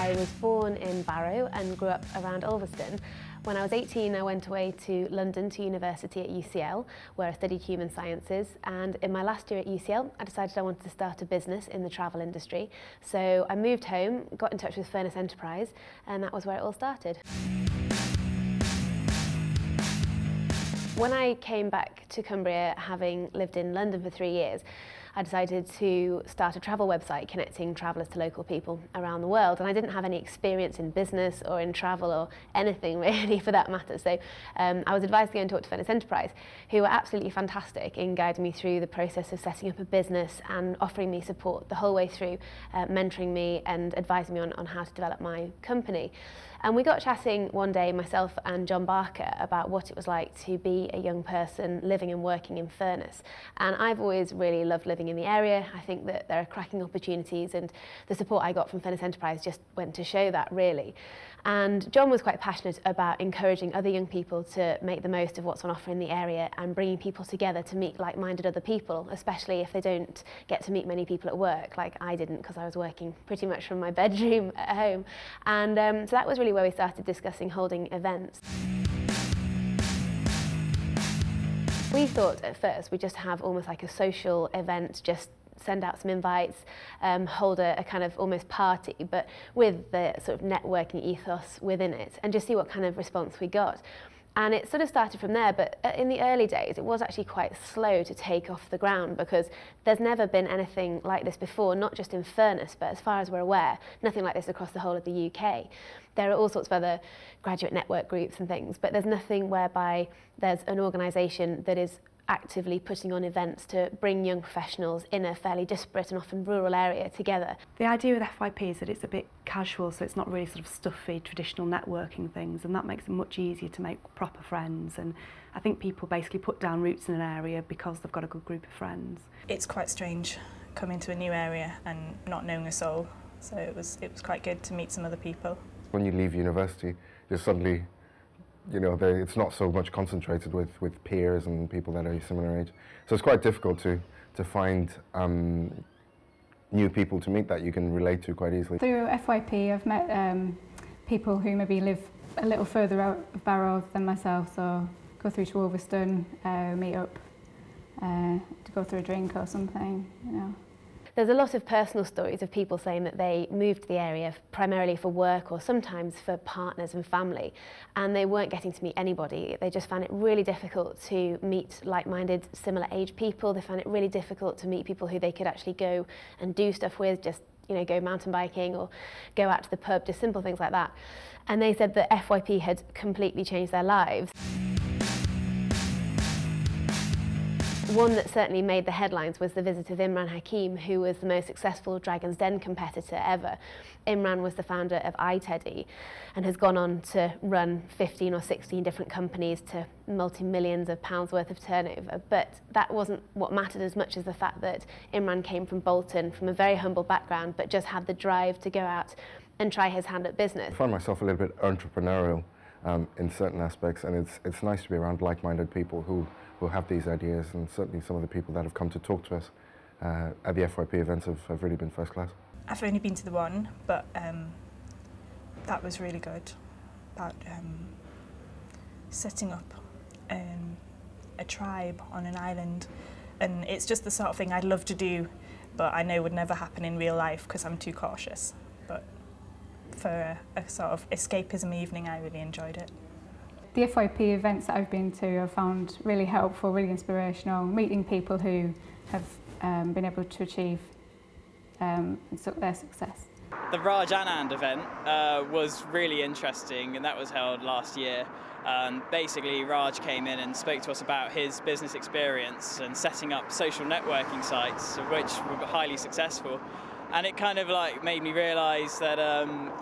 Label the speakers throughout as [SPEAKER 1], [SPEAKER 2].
[SPEAKER 1] I was born in Barrow and grew up around Ulverston. When I was 18, I went away to London to university at UCL, where I studied human sciences, and in my last year at UCL, I decided I wanted to start a business in the travel industry. So I moved home, got in touch with Furness Enterprise, and that was where it all started. When I came back to Cumbria, having lived in London for 3 years, I decided to start a travel website connecting travellers to local people around the world, and I didn't have any experience in business or in travel or anything really for that matter, so I was advised to go and talk to Furness Enterprise, who were absolutely fantastic in guiding me through the process of setting up a business and offering me support the whole way through, mentoring me and advising me on how to develop my company. And we got chatting one day, myself and John Barker, about what it was like to be a young person living and working in Furness. And I've always really loved living in the area. I think that there are cracking opportunities, and the support I got from Furness Enterprise just went to show that, really. And John was quite passionate about encouraging other young people to make the most of what's on offer in the area and bringing people together to meet like-minded other people, especially if they don't get to meet many people at work, like I didn't, because I was working pretty much from my bedroom at home. And so that was really where we started discussing holding events. We thought at first we'd just have almost like a social event, just send out some invites, hold a kind of almost party, but with the sort of networking ethos within it, and just see what kind of response we got. And it sort of started from there, but in the early days it was actually quite slow to take off the ground, because there's never been anything like this before, not just in Furness, but as far as we're aware, nothing like this across the whole of the UK. There are all sorts of other graduate network groups and things, but there's nothing whereby there's an organisation that is actively putting on events to bring young professionals in a fairly disparate and often rural area together.
[SPEAKER 2] The idea with FYP is that it's a bit casual, so it's not really sort of stuffy, traditional networking things, and that makes it much easier to make proper friends. And I think people basically put down roots in an area because they've got a good group of friends.
[SPEAKER 3] It's quite strange coming to a new area and not knowing a soul, so it was quite good to meet some other people.
[SPEAKER 4] When you leave university, you're suddenly, you know, it's not so much concentrated with peers and people that are a similar age. So it's quite difficult to find new people to meet that you can relate to quite easily.
[SPEAKER 5] Through FYP, I've met people who maybe live a little further out of Barrow than myself, so go through to Ulverston, meet up to go through a drink or something, you know.
[SPEAKER 1] There's a lot of personal stories of people saying that they moved to the area primarily for work or sometimes for partners and family, and they weren't getting to meet anybody. They just found it really difficult to meet like-minded, similar-age people. They found it really difficult to meet people who they could actually go and do stuff with, just, you know, go mountain biking or go out to the pub, just simple things like that. And they said that FYP had completely changed their lives. One that certainly made the headlines was the visit of Imran Hakim, who was the most successful Dragon's Den competitor ever. Imran was the founder of iTeddy and has gone on to run 15 or 16 different companies to multi-millions of pounds worth of turnover. But that wasn't what mattered as much as the fact that Imran came from Bolton, from a very humble background, but just had the drive to go out and try his hand at business.
[SPEAKER 4] I find myself a little bit entrepreneurial in certain aspects, and it's nice to be around like-minded people who have these ideas, and certainly some of the people that have come to talk to us at the FYP events have really been first class.
[SPEAKER 3] I've only been to the one, but that was really good, about setting up a tribe on an island, and it's just the sort of thing I'd love to do, but I know would never happen in real life because I'm too cautious. But for a sort of escapism evening, I really enjoyed it.
[SPEAKER 5] The FYP events that I've been to I've found really helpful, really inspirational, meeting people who have been able to achieve their success.
[SPEAKER 6] The Raj Anand event was really interesting, and that was held last year. Basically, Raj came in and spoke to us about his business experience and setting up social networking sites, which were highly successful. And it kind of like made me realise that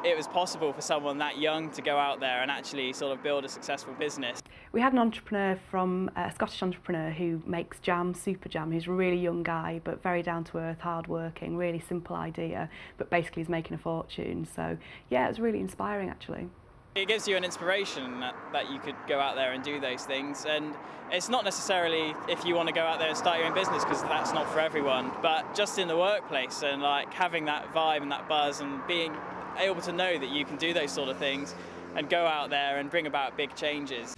[SPEAKER 6] it was possible for someone that young to go out there and actually sort of build a successful business.
[SPEAKER 2] We had an entrepreneur from a Scottish entrepreneur who makes jam, super jam. He's a really young guy, but very down to earth, hard working, really simple idea, but basically he's making a fortune. So yeah, it was really inspiring actually.
[SPEAKER 6] It gives you an inspiration that you could go out there and do those things, and it's not necessarily if you want to go out there and start your own business, because that's not for everyone, but just in the workplace and like having that vibe and that buzz and being able to know that you can do those sort of things and go out there and bring about big changes.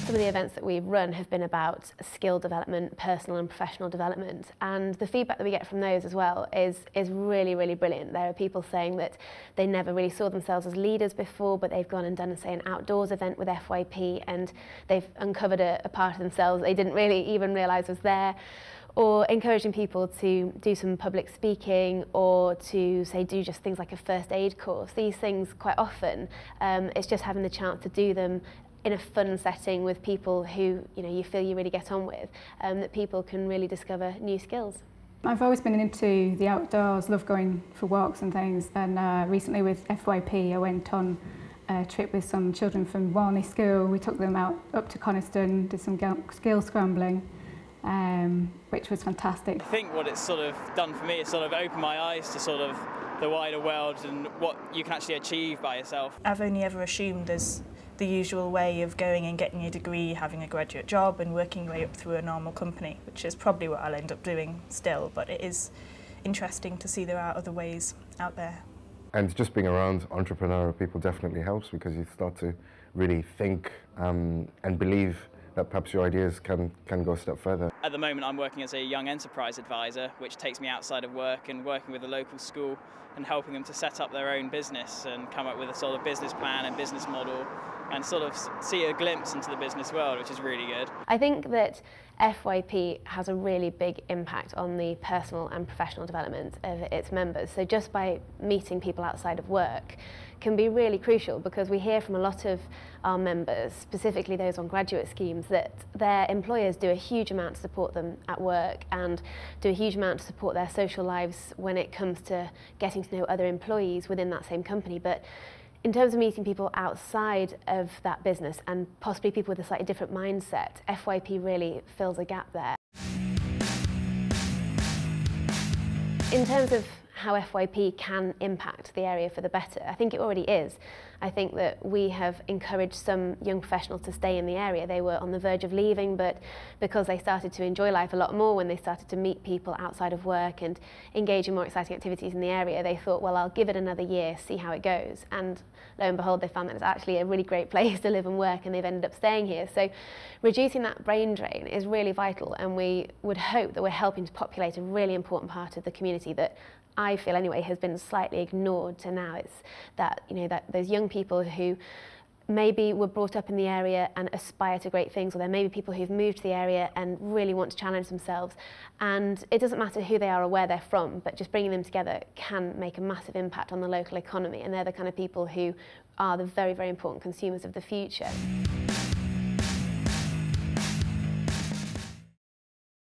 [SPEAKER 1] Some of the events that we've run have been about skill development, personal and professional development, and the feedback that we get from those as well is really, really brilliant. There are people saying that they never really saw themselves as leaders before, but they've gone and done, say, an outdoors event with FYP, and they've uncovered a part of themselves they didn't really even realise was there. Or encouraging people to do some public speaking, or to, say, do just things like a first aid course. These things, quite often, it's just having the chance to do them in a fun setting with people who you feel you really get on with, that people can really discover new skills.
[SPEAKER 5] I've always been into the outdoors, love going for walks and things, and recently with FYP I went on a trip with some children from Warney School. We took them out up to Coniston, did some skill scrambling, which was fantastic.
[SPEAKER 6] I think what it's sort of done for me is sort of opened my eyes to sort of the wider world and what you can actually achieve by yourself.
[SPEAKER 3] I've only ever assumed there's the usual way of going and getting a degree, having a graduate job and working your way up through a normal company, which is probably what I'll end up doing still, but it is interesting to see there are other ways out there.
[SPEAKER 4] And just being around entrepreneurial people definitely helps, because you start to really think and believe that perhaps your ideas can go a step further.
[SPEAKER 6] At the moment I'm working as a young enterprise advisor, which takes me outside of work and working with a local school and helping them to set up their own business and come up with a sort of business plan and business model and sort of see a glimpse into the business world, which is really good.
[SPEAKER 1] I think that FYP has a really big impact on the personal and professional development of its members. So just by meeting people outside of work can be really crucial, because we hear from a lot of our members, specifically those on graduate schemes, that their employers do a huge amount to support them at work and do a huge amount to support their social lives when it comes to getting to know other employees within that same company. But in terms of meeting people outside of that business and possibly people with a slightly different mindset, FYP really fills a gap there. In terms of how FYP can impact the area for the better, I think it already is. I think that we have encouraged some young professionals to stay in the area. They were on the verge of leaving, but because they started to enjoy life a lot more when they started to meet people outside of work and engage in more exciting activities in the area, they thought, well, I'll give it another year, see how it goes. And lo and behold, they found that it's actually a really great place to live and work, and they've ended up staying here. So reducing that brain drain is really vital, and we would hope that we're helping to populate a really important part of the community that I feel anyway has been slightly ignored to now. It's that, that those young people who maybe were brought up in the area and aspire to great things, or there may be people who've moved to the area and really want to challenge themselves, and it doesn't matter who they are or where they're from, but just bringing them together can make a massive impact on the local economy, and they're the kind of people who are the very, very important consumers of the future.